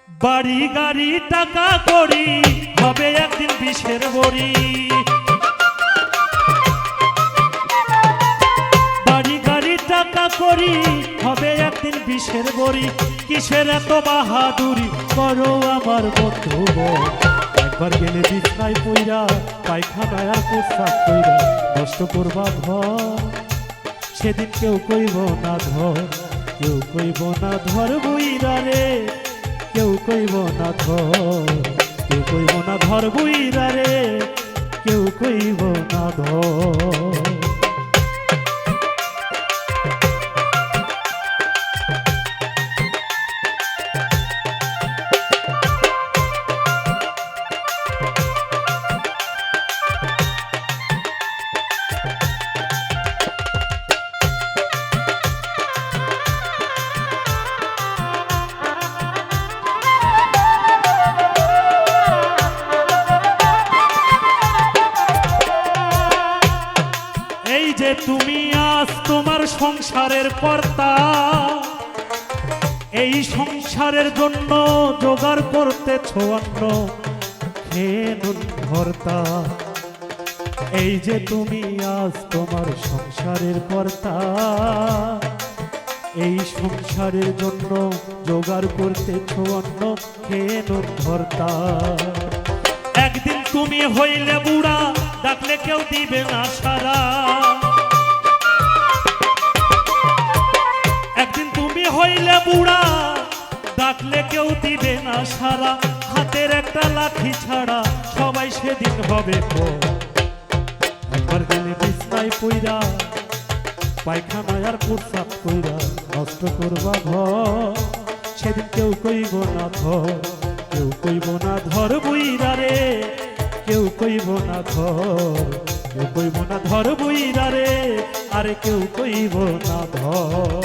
বাড়ি গাড়ি টাকা করি হবে একদিন বিষের বড়ি। বাড়ি গাড়ি টাকা করি হবে একদিন বিষের বড়ি। কিসের এত বাহাদুরি করো আমার বন্ধু? একবার গেলে বিছনায় পইরা পায়খানায় আর প্রস্রাব কইরা নষ্ট করবা ঘর। সেদিন কেউ কইব না ধর, কেউ কইব না ধর বুইরা রে, কেউ কইব না ধর, কেউ কইব না ধর বুইরা রে, কেউ কইব না ধর। এই যে তুমি আজ তোমার সংসারের কর্তা, এই সংসারের জন্য জোগাড় করতেছ অন্ন খেয়ে নুন ভর্তা। এই যে তুমি আজ তোমার সংসারের কর্তা, এই সংসারের জন্য জোগাড় করতেছ অন্ন খেয়ে নুন ভর্তা। একদিন তুমি হইলে বুড়া, ডাকলে কেউ দিবে না সারা। একদিন তুমি হইলে বুড়া, ডাকলে কেউ দিবে না সারা। হাতের একটা লাঠি ছাড়া সবাই সেদিন হবে পর। একবার গেলে বিছনায় পইরা পায়খানায় আর প্রস্রাব কইরা নষ্ট করবা ঘর। সেদিন কেউ কইব না ধর, কেউ কইব না ধর বুইরা রে, কেউ কইব না ধর, কেউ কইব না ধর বুইরা রে, আরে কেউ কইব না ধর।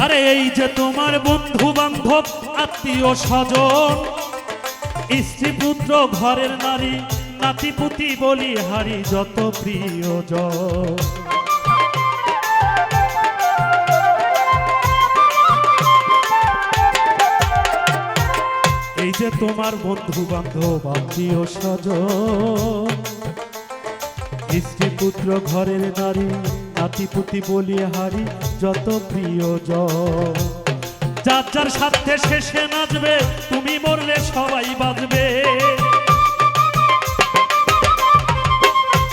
আরে এই যে তোমার বন্ধু বান্ধব আত্মীয় স্বজন, স্ত্রী পুত্র ঘরের নারী নাতি পুতি বলি হারি যত প্রিয়জন। এই যে তোমার বন্ধু বান্ধব আত্মীয় স্বজন, স্ত্রী পুত্র ঘরের নারী নাতি পুতি বলি হারি যত প্রিয়জন। যার যার সাথে শেষে নাচবে, তুমি মরলে সবাই বাজবে।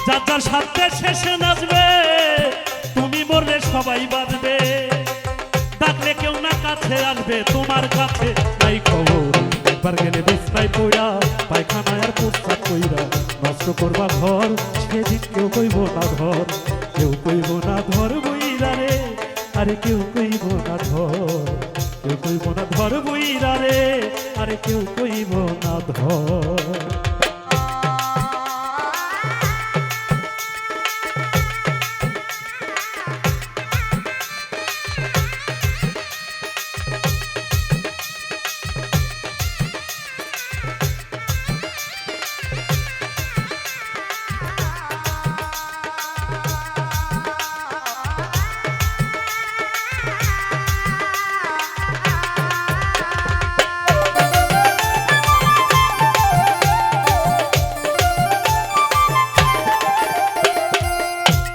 যার যার সাথে শেষে নাচবে, তুমি মরলে সবাই বাজবে। ডাকলে কেউ না কাছে আসবে, তোমার কাছে নাই খবর। একবার গেলে বিছনায় পইরা পায়খানায় আর প্রস্রাব কইরা নষ্ট করবা ঘর। সেদিন কেউ কইব না ধর, কেউ কইব না ধর বুইরা রে, আরে কেউ কইব না ধর, কেউ কইব না ধর বুইরা রে, আরে কেউ কইব না ধর।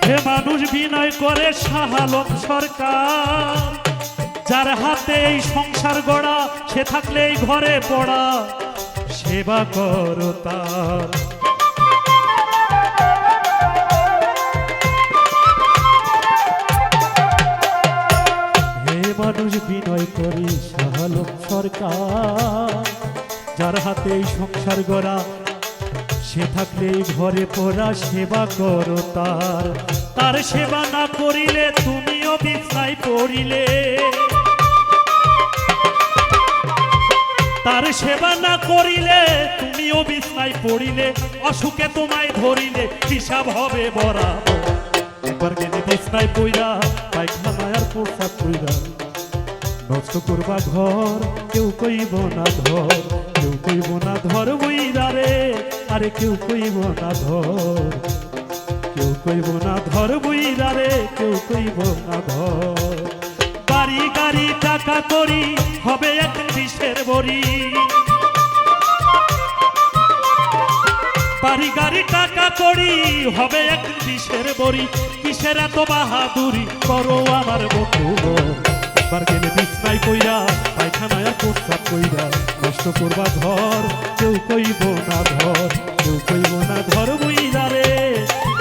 হে মানুষ বিনয় করে শাহালম সরকার, যার হাতে এই সংসার গড়া, সে থাকলে এই ঘরে পড়া, সেবা করো তার। হে মানুষ বিনয় করে শাহালম সরকার, যার হাতে এই সংসার গড়া, সে থাকলে ঘরে পড়া, সেবা করো তার। তার সেবা না করিলে তুমিও বিছনায় পড়িলে। তার সেবা না করিলে তুমিও বিছনায় পড়িলে, অসুখে তোমায় ধরিলে হিসাব হবে বরাবর। একবার গেলে বিছনায় পইরা পায়খানায় আর প্রসাদ কইরা, নষ্ট করবা ঘর কেউ কইব না ধর, কেউ কইব না ধর বইরা রে, আরে কেউ কইব না ধর, কেউ কইব না ধর বইরা রে, কেউ কইব না ধর। বাড়ি গাড়ি টাকা করি হবে এক বিষের বড়ি, বাড়ি গাড়ি টাকা করি হবে এক বিষের বড়ি, কিসের এত বাহাদুরি করো আমার বন্ধু। একবার গেলে বিছনায় পইরা পায়খানায় প্রস্তাব কইরা, নষ্ট করবা ঘর কেউ কইব না ধর, কেউ কইব না ধর বইরা রে,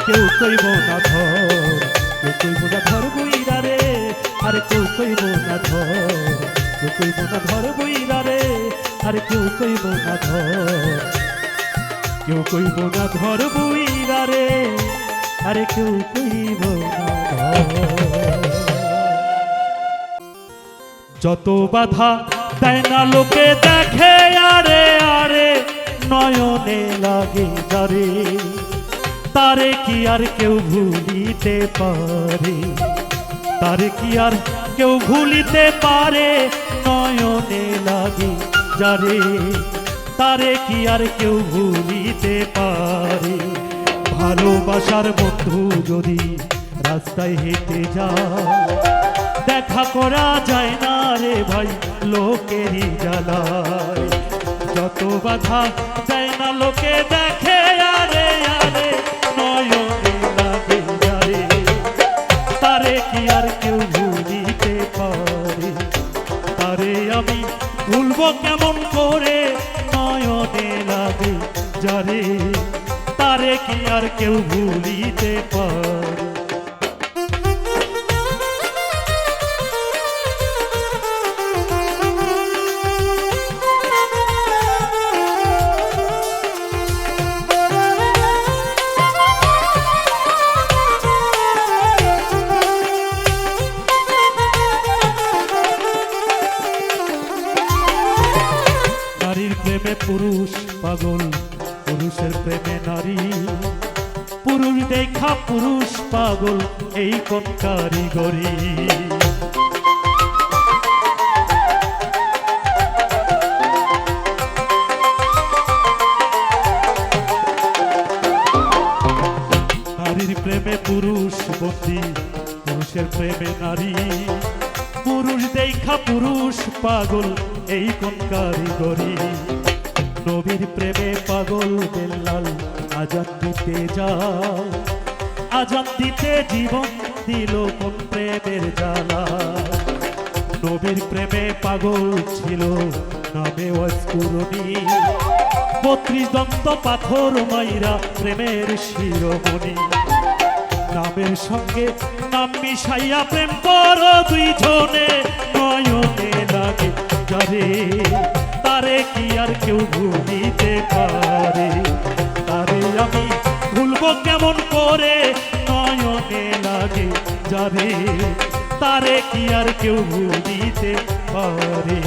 কেউ কইব না ধর, কেউ কইব না ধর বইরা রে, আরে কেউ কইব না ধর, কেউ কইব না ধর বইরা রে, আরে কেউ কইব না ধর, কেউ কইব না ধর বইরা রে, আরে কেউ কইব না ধর। যত বাধা দেয় না লোকে দেখে আরে আরে, নয়নে লাগে যারে, তারে কি আর কেউ ভুলিতে পারে, তারে কি আর কেউ ভুলিতে পারে, নয়নে লাগে যারে, তারে কি আর কেউ ভুলিতে পারে। ভালোবাসার বন্ধু যদি রাস্তায় হেঁটে যায়, দেখা করা যায় না রে ভাই লোকেরই জ্বালায়। যত বাধা যায় না লোকে দেখে আরে আরে, নয়নে লাগে যারে, তারে কি আর কেউ ভুলিতে পারে, তারে আমি ভুলবো কেমন করে, নয়নে লাগে যারে, তারে কি আর কেউ ভুলিতে পারে। পুরুষ পাগল, পুরুষের প্রেমে নারী, পুরুষ দেখা পুরুষ পাগল, এই কোন কারিগরি। নারীর প্রেমে পুরুষ বন্দী, পুরুষের প্রেমে নারী, পুরুষ দেখা পুরুষ পাগল, এই কোন কারিগরি। নবীর প্রেমে পাগল বেল্লাল আজান দিতে যায়, আজান দিতে জীবন দিল কোন প্রেমের জ্বালা। নবীর প্রেমে পাগল ছিল নামে অস্ফুরণী, 32 দন্ত পাথর মাইরা প্রেমের শিরোমণি। নামের সঙ্গে নাম মিশাইয়া প্রেম করো দুইজনে, নয়নে লাগে যারে, তারে কি আর কেউ ভুলিতে পারে, তারে আমি ভুলবো কেমন করে, নয়নে লাগে যারে, তারে কি আর কেউ ভুলিতে পারে।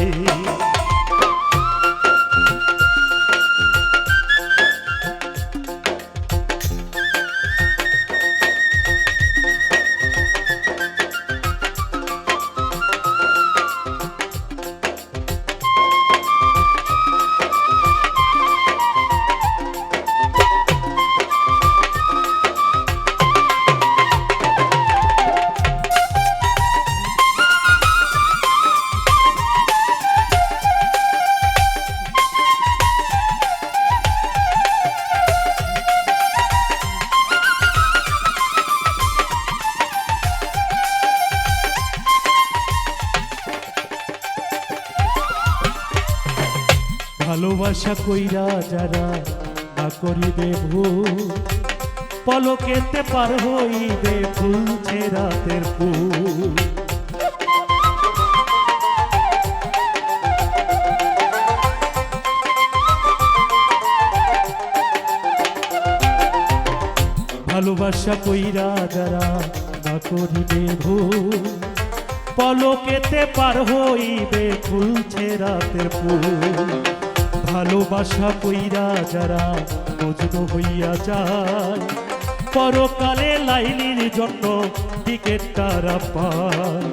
ভালোবাসা কইরা যারা না করিবে ভুল, পলকেতে পার হইবে ফুলছে রাতের ফুল। ভালোবাসা কইরা যারা না করিবে ভুল, পলকেতে পার হইবে খুলছে রাতের ফুল ভালোবাসা কইরা যারা মজনু হইয়া যায় পরকালে লাইলির জন্য টিকেট তারা পায়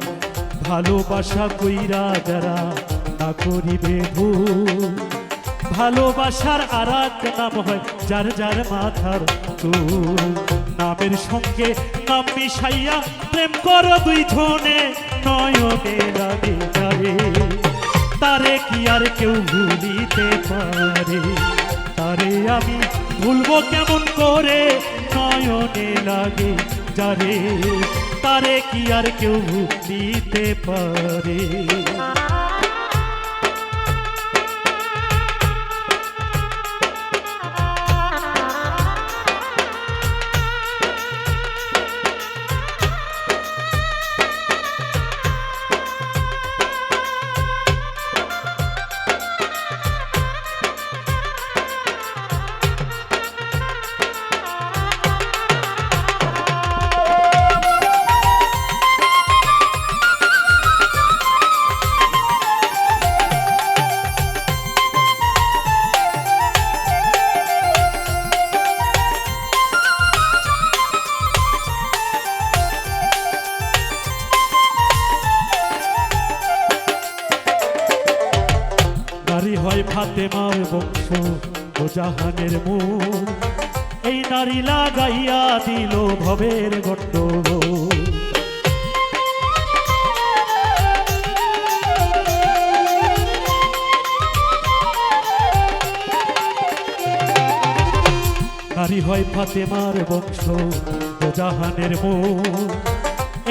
ভালোবাসা কইরা যারা না করিবে ভুল ভালোবাসার আর এক নাম হয় যার যার মাথার চুল নামের সঙ্গে নাম মিশাইয়া প্রেম করো দুই জনে নয়নে লাগে যারে তারে কি আর কেউ ভুলিতে পারে তারে আমি ভুলবো কেমন করে নয়নে লাগে যারে তারে কি আর কেউ ভুলিতে পারে নারী হয় ফাতেমার বংশ ও জাহানের মূল এই নারী লাগাইয়া দিল ভবের গন্ডগোল নারী হয় ফাতেমার বংশ ও জাহানের মূল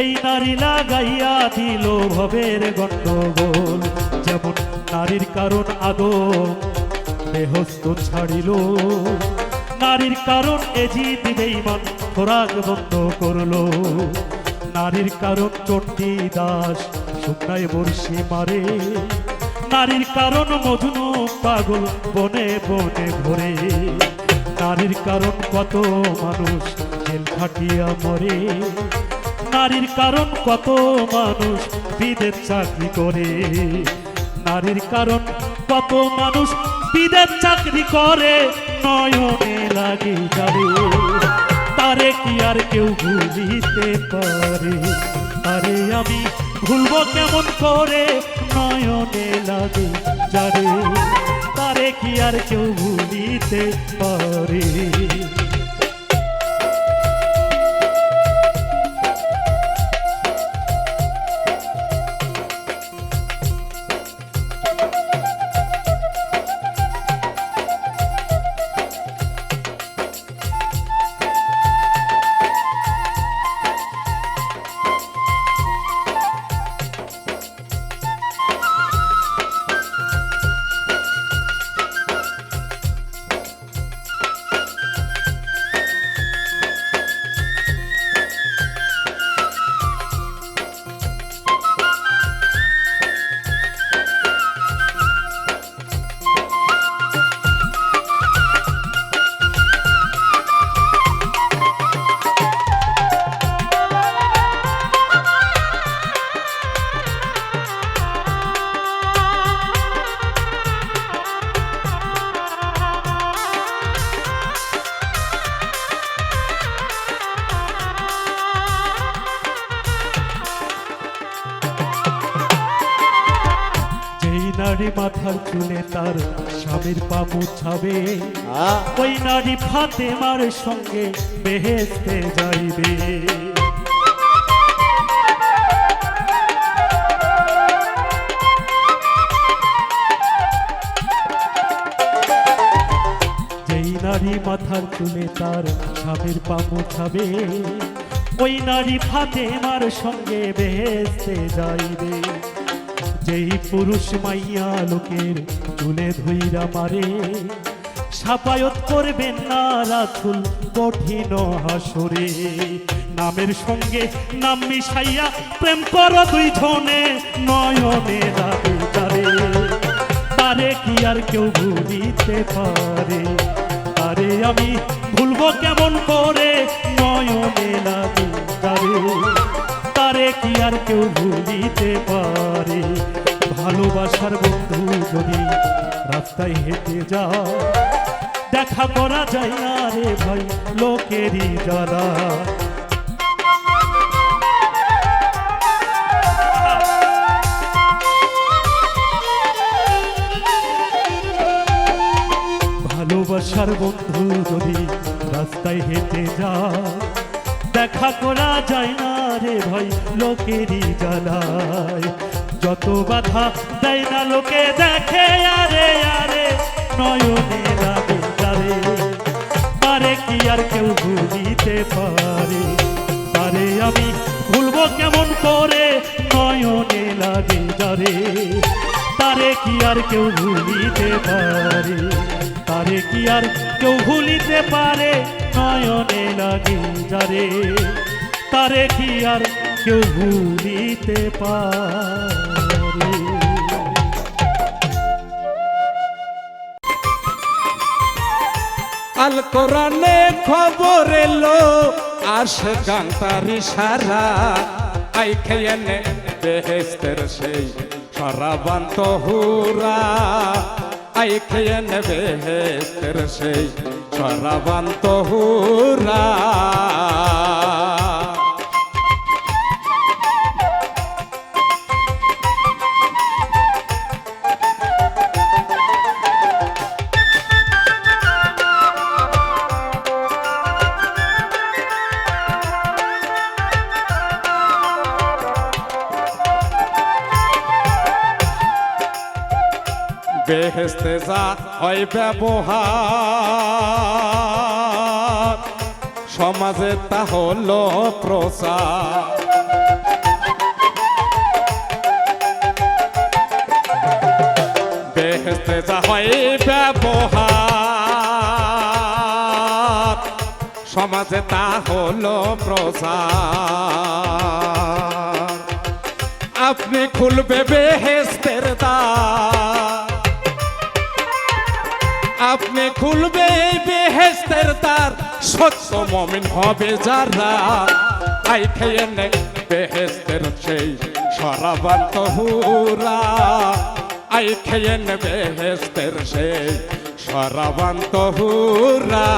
এই নারী লাগাইয়া দিল ভবের গন্ডগোল যেমন নারীর কারণ আদম বেহস্ত ছাড়িল নারীর কারণ এজিদ বেঈমান খোরাক বন্ধ করলো নারীর কারণ চণ্ডী দাস শুকনায় বর্ষি মারে নারীর কারণ মজনু পাগল বনে বনে ঘোরে নারীর কারণ কত মানুষ জেল খাটিয়া মরে নারীর কারণ কত মানুষ বিদেশ চাকরি করে নারীর কারণ কত মানুষ বিদেশ চাকরি করে নয়নে লাগে যাবে তারে কি আর কেউ ভুলিতে পারে আরে আমি ভুলবো কেমন করে নয়নে লাগে যাবে তারে কি আর কেউ ভুলিতে পারে নারী মাথার চুলে তার স্বামীর পা মুছাবে ওই নারী ফাতেমার সঙ্গে বেহেশতে যাইবে যেই নারী মাথার চুলে তার স্বামীর পা মুছাবে ওই নারী ফাতেমার সঙ্গে বেহেশতে যাইবে যেই পুরুষ মাইয়া লোকের চুলে ধইরা মারে সাফায়ত করবেন না রাসূল কঠিন হাসরে নামের সঙ্গে নাম মিশাইয়া প্রেম করো দুই জনে নয়নে লাগে যারে তারে কি আর কেউ ভুলিতে পারে আরে আমি ভুলবো কেমন করে নয়নে লাগে যারে তারে কি আর কেউ ভুলিতে পারে? ভালোবাসার বন্ধু যদি রাস্তায় হেঁটে যায়, দেখা করা যায় না রে ভাই লোকেরই জ্বালা। ভালোবাসার বন্ধু যদি রাস্তায় হেঁটে যায়, দেখা করা যায় না রে ভাই লোকেরই জ্বালায়। যত বাধা দেয় না লোকে দেখে আরে আরে নয়নে লাগে তারে, তারে কি আর কেউ ভুলিতে পারে? তারে আমি ভুলবো কেমন করে, নয়নে লাগে যারে, তারে কি আর কেউ ভুলিতে পারে? তারে কি আর কেউ ভুলিতে পারে, নয়নে লাগে যারে, তারে কি আর কেউ ভুলিতে পারে? আল কোরআনে খবর এলো আশকান তার ইশারা, আই খেয়েনে বেহেশতের সেই শরাবান্ত হুরা, আই খেয়েনে বেহেশতের সেই শরাবান্ত হুরা। বেহেশতে যা হয় ব্যবহার, সমাজে তা হলো প্রচার। বেহেশতে যা হয় ব্যবহার, সমাজে তা হলো প্রচার। আপনি খুলবে বেহেশতের দ্বার, আপনি খুলবে বেহেশতের দ্বার, সত্য মুমিন হবে যারা, আই খেয়ে নে বেহেশতের সেই শরাবান্ত হুরা, আই খেয়ে নে বেহেশতের সেই শরাবান্ত হুরা।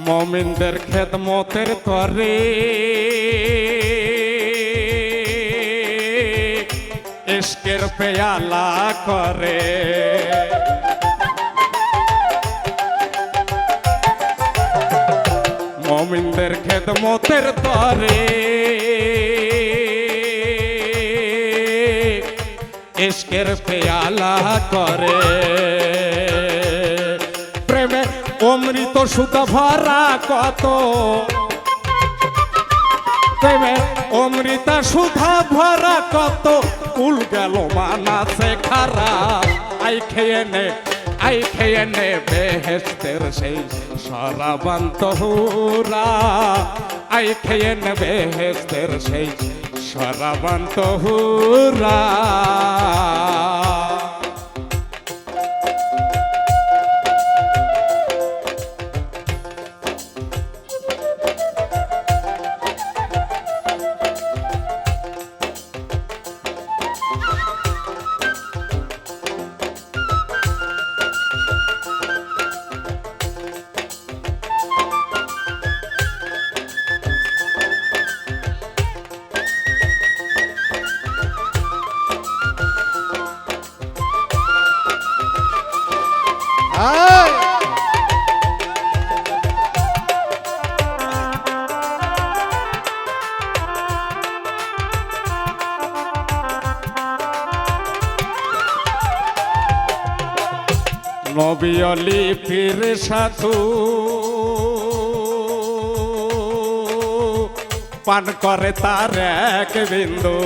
মুমিনদের খেদমতের তরে ইশকের পেয়ালা করে, মুমিনদের খেদমতের তরে ইশকের পেয়ালা করে। প্রেমে অমৃত সুতা ভরা কত, প্রেমে অমৃতা সুধা ভরা কত, কুল গেল মানাসে খারাপ, আই খেয়ে নে বেহেশতের সেই শরাবান্ত হুরা, আই খেয়ে নে বেহেশতের সেই শরাবান্ত হুরা। নবী অলি পীর সাধু পান করে তার এক বিন্দু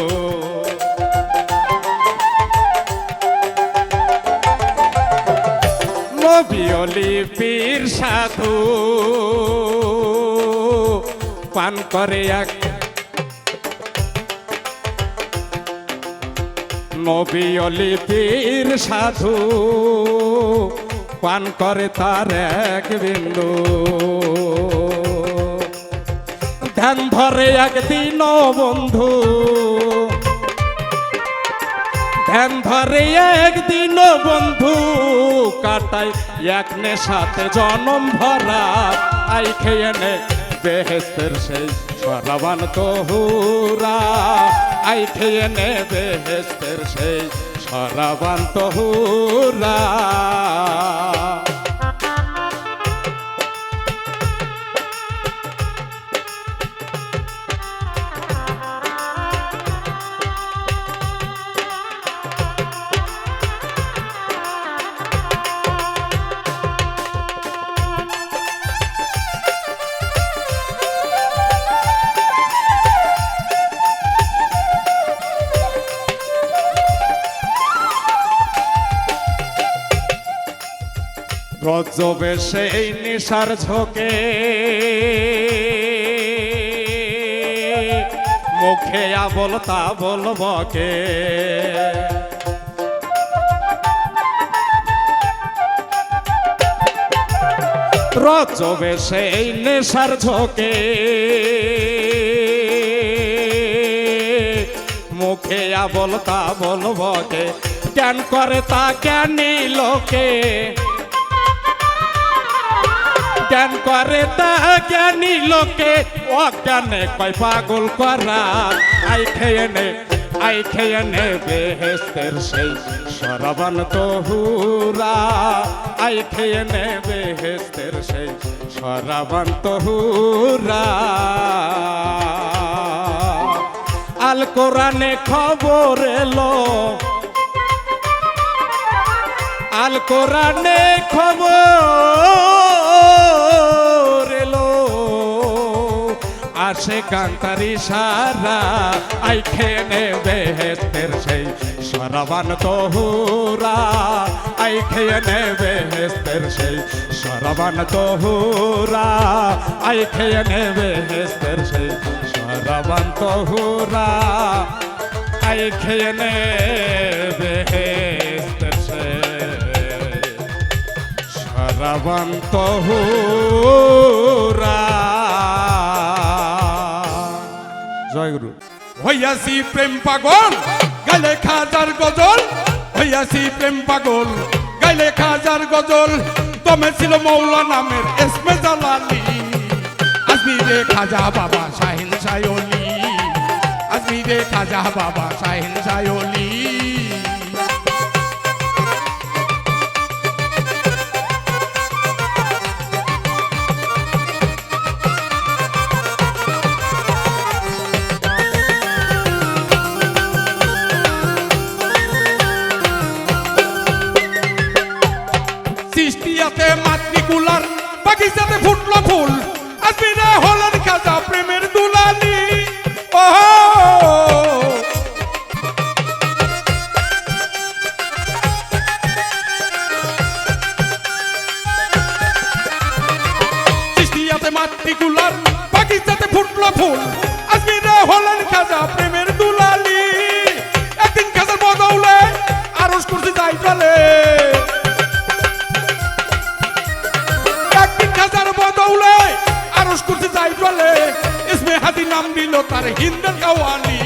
নবী অলি পীর সাধু পান করে এক নবী অলি পীর সাধু পান করে তার এক বিন্দু ধ্যান ধরে একদিন বন্ধু ধ্যান ধরে একদিন বন্ধু কাটাই এক নেশাতে জনম ভরা আই খেয়ে নে বেহেস্তের সেই সরাবান তহুরা আই খেয়ে নে বেহেস্তের সেই সরাবান তহুরা রজবে সেই নিশার ঝোঁকে মুখে আবল তা বলবকে রজবে সেই নেশার ঝোঁকে মুখে আবল তা বলবকে জ্ঞান করে তা জ্ঞানী লোকে জ্ঞান করে তা জ্ঞানী লোকে অজ্ঞানে কয় পাগল করা আই খেয়ে নে বেহেস্তের সেই সরাবান তহুরা আই খেয়ে নে বেহেস্তের সেই সরাবান তহুরা আল কোরআনে খবর এলো আল কোরআনে খবর এলো আসে কান্তারি সারা আই খেয়ে নে বেহেস্তের সেই সরাবান তহুরা আই খেয়ে নে বেহেস্তের সেই সরাবান তহুরা আই খেয়ে নে বেহেস্তের সেই সরাবান তহুরা আই খেয়ে নে বেহেস্তের সরাবান তহুরা জয় গুরু হইয়াছি প্রেম পাগল গাইলে খাজার গজল হইয়াছি প্রেম পাগল গাইলে খাজার গজল দমে ছিল মৌলা নামের এসমে জালালি আজমিরে খাজা বাবা শাহিন সায়লি আজমিরে খাজা বাবা শাহিন সায়লি সৃষ্টিয়াতে মাতৃকুলার বাগিচাতে ফুটলো ফুল আজমিরে হলেন খাজা প্রেমের দুলালি ও সৃষ্টিয়াতে মাতৃকুলার বাগিচাতে ফুটলো ফুল আজমিরে হলেন খাজা প্রেমের দুলালি একদিন খাজার বদৌলে আরশ কুরসি যাই চলে আরশ কুরসি যাই চলে ইসমে হাদি নাম দিল তার হিন্দের কাওয়ালি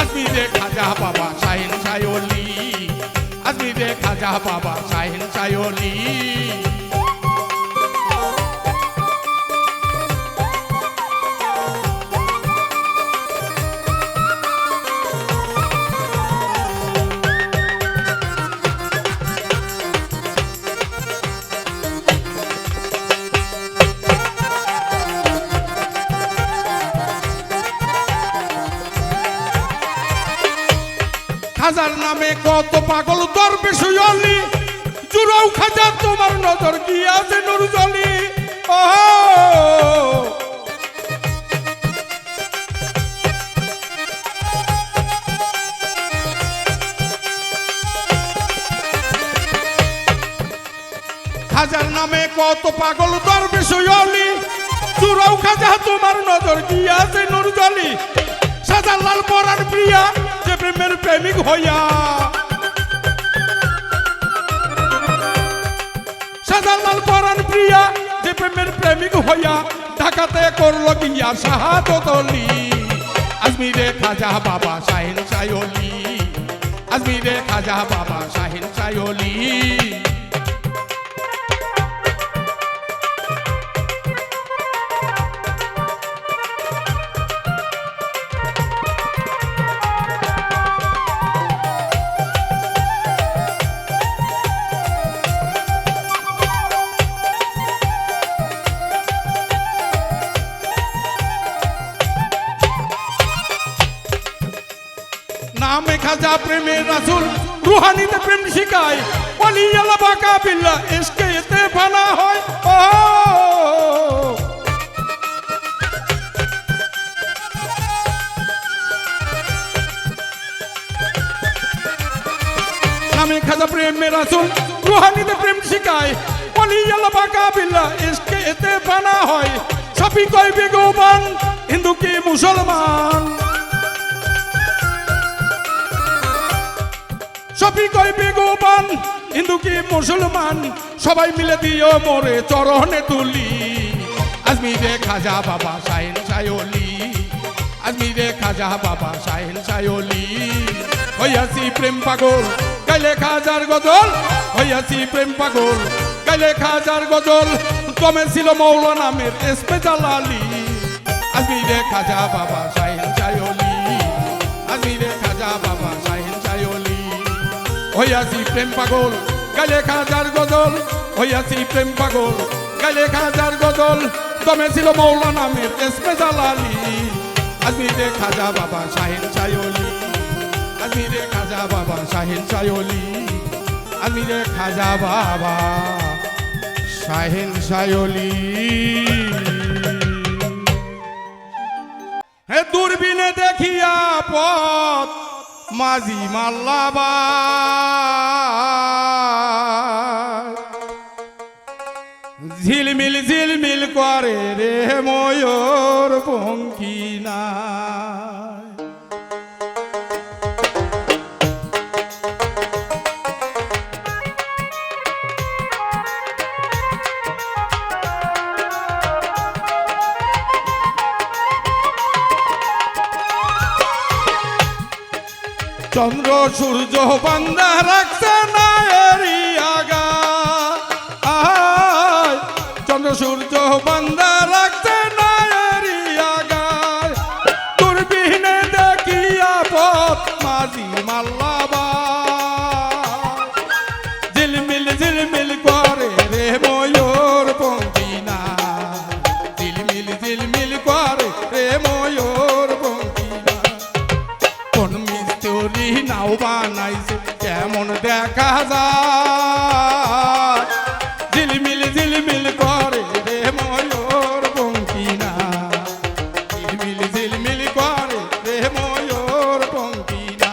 আজমিরে খাজা বাবা শাহিন সায়লি আজমিরে খাজা বাবা শাহিন সায়লি খাজার নামে কত পাগল দরবেশ হইলি জুরাও খাজা তোমার নজর গিয়াছে নুরজলি ও খাজার নামে কত পাগল দরবেশ হইলি জুরাও খাজা তোমার নজর গিয়াছে নুরজলি সাজালাল পরাণ প্রিয়া যে প্রেমের প্রেমিক হইয়া সাজালাল পরাণ প্রিয়া যে প্রেমের প্রেমিক হইয়া ঢাকাতে করল গিয়া শাহাদত অলি আজমিরে খাজা বাবা শাহিন শায়লি আজমিরে খাজা বাবা শাহিন শায়লি নামে খাজা প্রেমের রাসূল রুহানিতে প্রেম শিখায় ওলি আল্লাহ বাকা বিল্লাহ ইশকে এতে ফানা হয় ও নামে খাজা প্রেমের রাসূল রুহানিতে প্রেম শিখায় ওলি আল্লাহ বাকা বিল্লাহ ইশকে এতে ফানা হয় সফি কয় বেগবান হিন্দু কি মুসলমান সফি কয় বেগবান হিন্দু কি মুসলমান সবাই মিলে দিও মোরে চরণে তুলি আজমিরে খাজা বাবা শাহিন শায়লি আজমিরে খাজা বাবা শাহিন শায়লি হইয়াছি প্রেম পাগল গাইলে খাজার গজল হইয়াছি প্রেম পাগল গাইলে খাজার গজল কমে ছিল মৌলা নামের এসমে জালালি আজমিরে খাজা বাবা শাহিন শায়লি আজমিরে খাজা বাবা শাহিন শায়লি হইয়াছি প্রেম পাগল গাইলে খাজার গজল হইয়াছি প্রেম পাগল গাইলে খাজার গজল দমে ছিল মৌলা নামের এসমে জালালি আজমিরে খাজা বাবা শাহিন শায়লি আজমিরে খাজা বাবা শাহিন শায়লি আজমিরে খাজা বাবা শাহিন শায়লি হে দূরবীনে দেখিয়া পথ মাঝি মাল্লাবা ঝিলমিল ঝিলমিল করে রে ময়ূর পঙ্কিনা চন্দ্র সূর্য বান্দা রাখছে না এরি আগা আয় চন্দ্র সূর্য বান্দা রাখছে না এরি আগা দূরবীনে দেখিয়া পথ মাঝি মাল্লাবা ঝিলমিল ঝিলমিল করে রে ময়ূর পঙ্কিনা ঝিলমিল ঝিলমিল করে রে ময়ূর পঙ্কিনা কোন মিস্ত্রি নাও বানাইছে কেমন দেখা যায় ঝিলমিল ঝিলমিল করে রে ময়ূর পঙ্কিনা ঝিলমিল ঝিলমিল করে রে ময়ূর পঙ্কিনা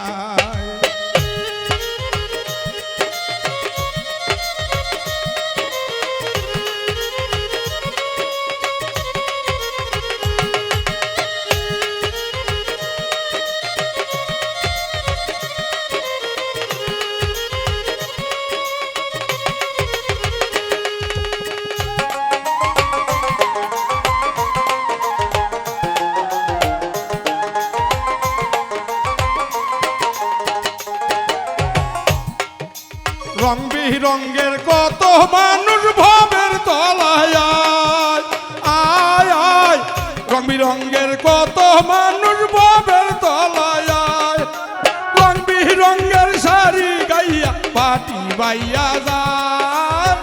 রং বিরঙ্গের কত মানুষ ভবের তলায় আয় আয় রং বিরঙ্গের কত মানুষ ভবের তলায় রং বিরঙ্গের শাড়ি গাইয়া পাটি বাইয়া যায়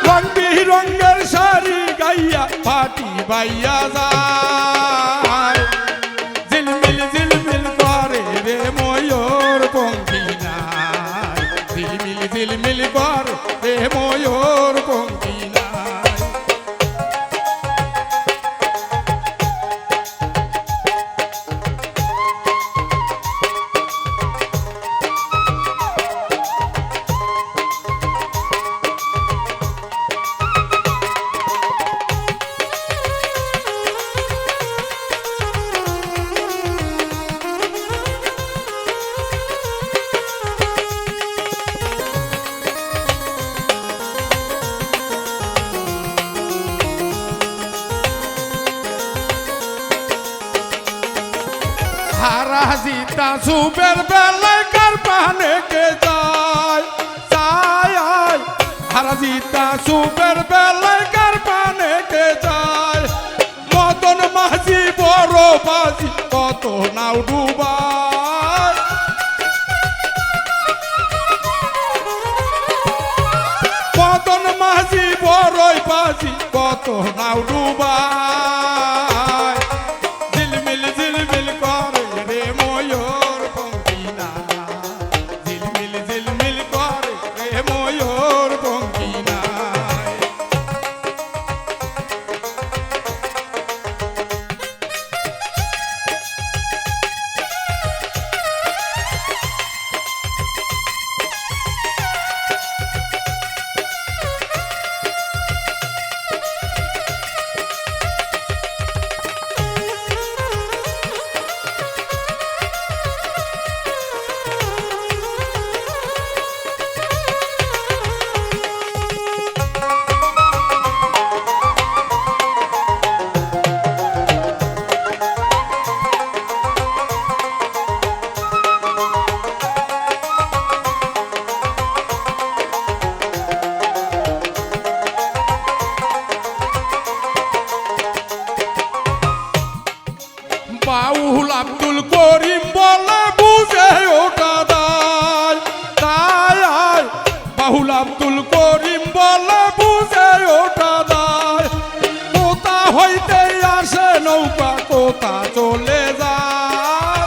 রং বিরঙ্গের শাড়ি গাইয়া পাটি বাইয়া যায় ঝিলমিল ঝিলমিল করে রে ময়ূর ময়ূর পঙ্খী নাই। হারা জিতা সুবের বেলায় কার পানে কে যায় যায় আয়। হারা জিতা সুবের বেলায় কার পানে কে যায়। মদন মাঝি বড় বাজি কত নাও ডুবায়। মদন মাঝি বড়ই বাজি কত নাও ডুবায়। ঝিলমিল ঝিলমিল করে রে ময়ূর পঙ্খী নাই। ঝিলমিল ঝিলমিল করে রে ময়ূর পঙ্খী নাই। বাউল আব্দুল করিম বলে বুঝে ওটা দায় তাই আয়। বাউল আব্দুল করিম বলে বুঝে ওটা দায়। কোথা হইতে আসে নৌকা কোথা চলে যায়।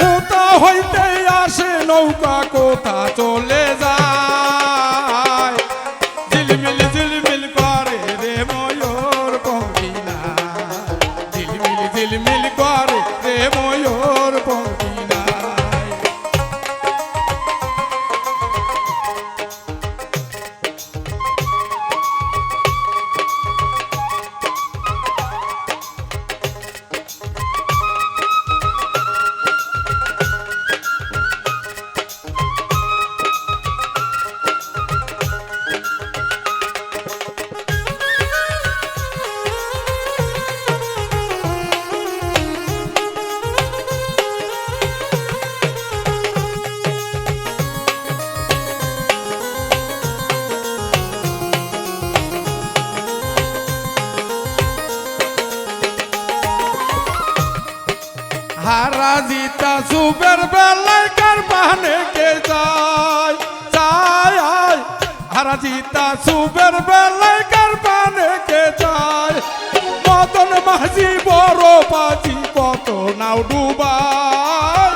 কোথা হইতে আসে নৌকা কোথা চলে যায়। ঝিলমিল ঝিলমিল করে রে ময়ূর পঙ্খী নাই। ঝিলমিল ঝিলমিল করে রে ময়ূর পঙ্খী নাই। হারা জিতা সুবের বেলায় কার পানে কে যায় যায় আয়। হারা জিতা সুবের বেলায় কার পানে কে যায়। মদন মাঝি বড় বাজি কত নাও ডুবায়।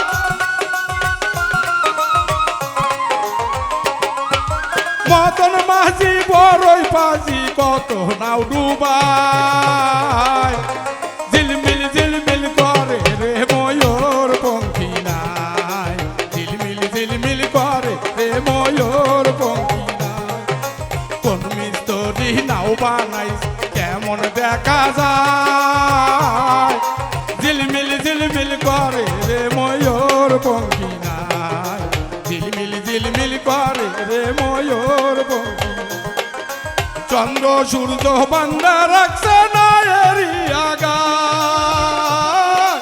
মদন মাঝি বড়ই বাজি কত নাও ডুবায়। ঝিলমিল ঝিলমিল করে রে ময়ূর পঙ্খী নাই। ঝিলমিল ঝিলমিল করে রে ময়ূর পঙ্খী নাই। কোন মিস্ত্রি নাও বানাইস কেমন দেখা যায়। ঝিলমিল ঝিলমিল করে রে ময়ূর পঙ্খী নাই। ঝিলমিল ঝিলমিল করে রে ময়ূর পঙ্খী। চন্দ্র সূর্য বান্ধা রাখছে না এরিয়া গায়।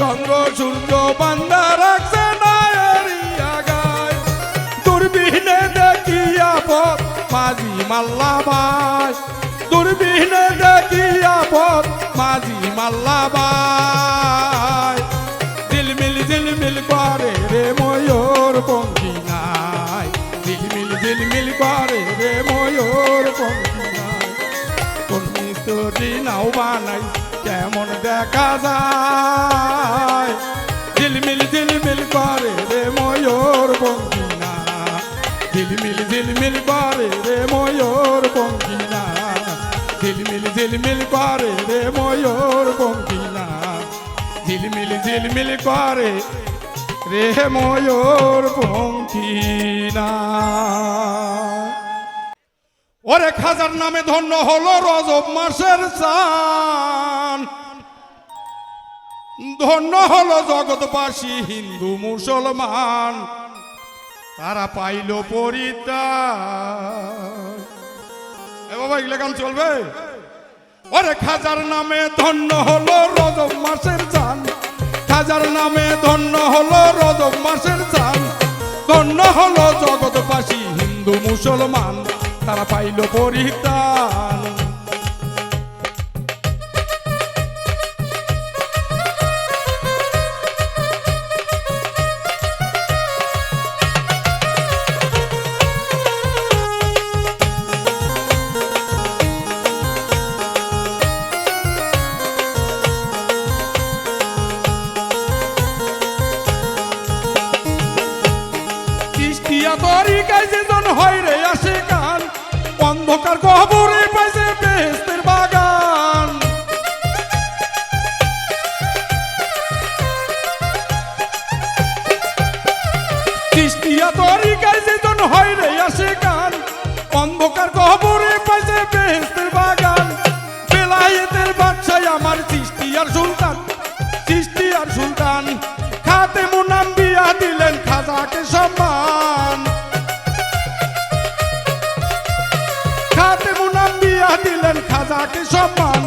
চন্দ্র সূর্য বান্ধা রাখছে না এরিয়া গায়। দূরবীনে দেখিয়া পথ মাঝি মাল্লা ভাই। দূরবীনে দেখিয়া পথ মাঝি মাল্লা ভাই। ঝিলমিল ঝিলমিল করে রে ময়ূর পঙ্খী নাই। ঝিলমিল ঝিলমিল করে রে ময়ূর পঙ্খী নাই। কোন মিস্ত্রি নাও বানাই কেমন দেখা যায়। ঝিলমিল ঝিলমিল করে রে ঝিলমিল ঝিলমিল করে রে ময়ূর পঙ্খী নাচ ঝিলমিল ঝিলমিল করে রে ময়ূর পঙ্খী নাচ ঝিলমিল ঝিলমিল করে রে ময়ূর পঙ্খী নাচ ওরে খাজার নামে ধন্য হলো রজব মাসের চান ধন্য হলো জগৎবাসী হিন্দু মুসলমান তারা পাইল পরিত্রাণ এ বাবা এগুলো গান চলবে ওরে খাজার নামে ধন্য হলো রজব মাসের চান খাজার নামে ধন্য হলো রজব মাসের চান ধন্য হলো জগৎবাসী হিন্দু মুসলমান তারা পাইল পরিত্রাণ চিস্তিয়া তরিকায় যেজন হয় রে আসে কান অন্ধকার কবরে পাইছে বেহেশতের বাগান চিস্তিয়া তরিকায় যেজন হয় রে আসে কান অন্ধকার কবরে পাইছে বেহেশতের বাগান বেলায়েতের বাদশাহ আমার চিস্তিয়ার সুলতান চিস্তিয়ার সুলতান খাতে মুনাম বিয়া দিলেন খাজাকে সম্মান খাতে মুনাম বিয়া দিলেন খাজাকে সম্মান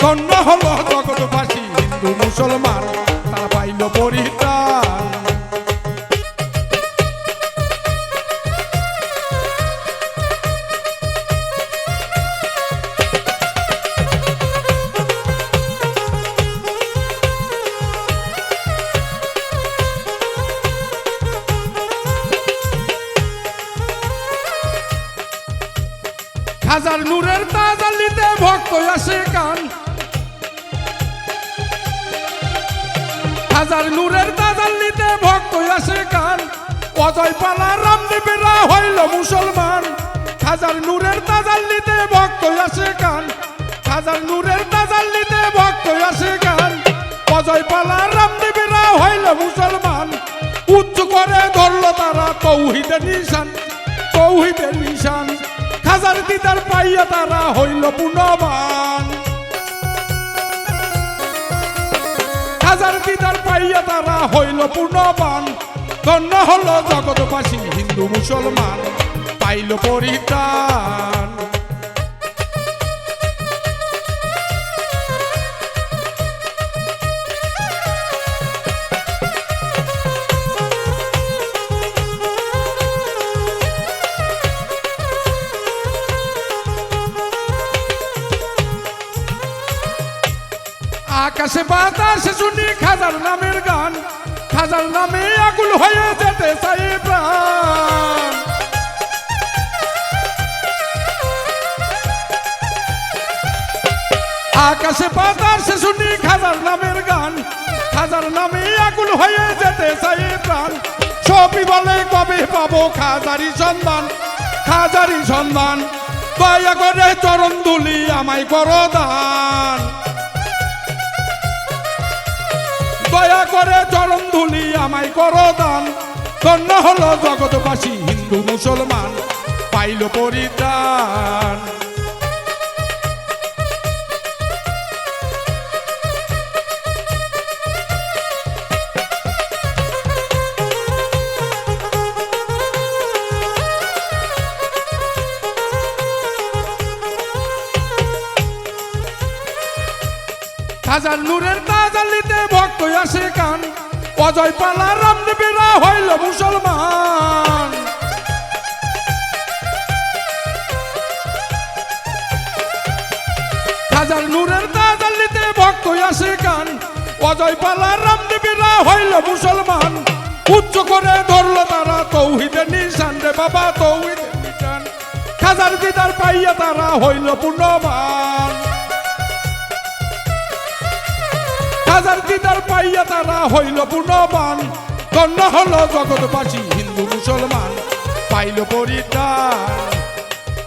ধন্য হলো জগৎবাসী হিন্দু মুসলমান তারা পাইল পরিত্রাণ খাজার নূরের তাজাল্লিতে ভক্ত আসে কান খাজার নূরের তাজাল্লিতে ভক্ত আসে কান অজয় পালা রামদেবেরা হইল মুসলমান খাজার নূরের তাজাল্লিতে ভক্ত আসে কান খাজার নূরের তাজাল্লিতে ভক্ত আসে কান অজয় পালা রামদেবেরা হইল মুসলমান উচ্চ করে ধরল তারা তৌহিদের নিশান তৌহিদের নিশান খাজার দিদার পাইয়া তারা হইল পুনবান খাজার দিদার পাইয়া তারা হইল পুনবান ধন্য হলো জগৎবাসী হিন্দু মুসলমান পাইল পরিত্রাণ আকাশে বাতাসে শুনি খাজার নামের গান খাজার নামে আকুল হয়ে যেতে চাই প্রাণ আকাশে বাতাসে শুনি খাজার নামের গান খাজার নামে আকুল হয়ে যেতে চাই প্রাণ সবই বলে কবে পাবো খাজারি সন্ধান খাজারি সন্ধান দয়া করে চরণ ধুলি আমায় করো দান দয়া করে চরণ ধুলি আমায় করো দান ধন্য হলো জগৎবাসী হিন্দু মুসলমান পাইল পরিত্রাণ খাজার নূরের তাজাল্লিতে ভক্ত আসে কান অজয় পালা রামদেবেরা হইল মুসলমান খাজার নূরের তাজাল্লিতে ভক্ত আসে কান অজয় পালা রামদেবেরা হইল মুসলমান উচ্চ করে ধরল তারা তৌহিদের নিশান রে বাবা তৌহিদের নিশান খাজার দিদার পাইয়া তারা হইল পুণ্যবান খাজার দিদার পাইয়া তারা হইল পুণ্যবান ধন্য হলো জগৎবাসী হিন্দু মুসলমান পাইল পরিত্রাণ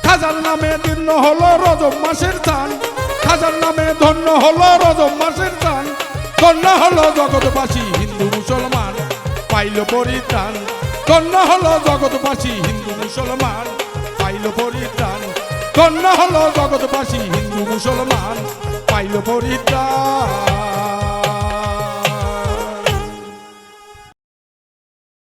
খাজার নামে ধন্য হলো রজব মাসের চান খাজার নামে ধন্য হলো রজব মাসের চান ধন্য হলো জগৎবাসী হিন্দু মুসলমান পাইল পরিত্রাণ ধন্য হলো জগৎবাসী হিন্দু মুসলমান পাইল পরিত্রাণ ধন্য হলো জগৎবাসী হিন্দু মুসলমান পাইল পরিত্রাণ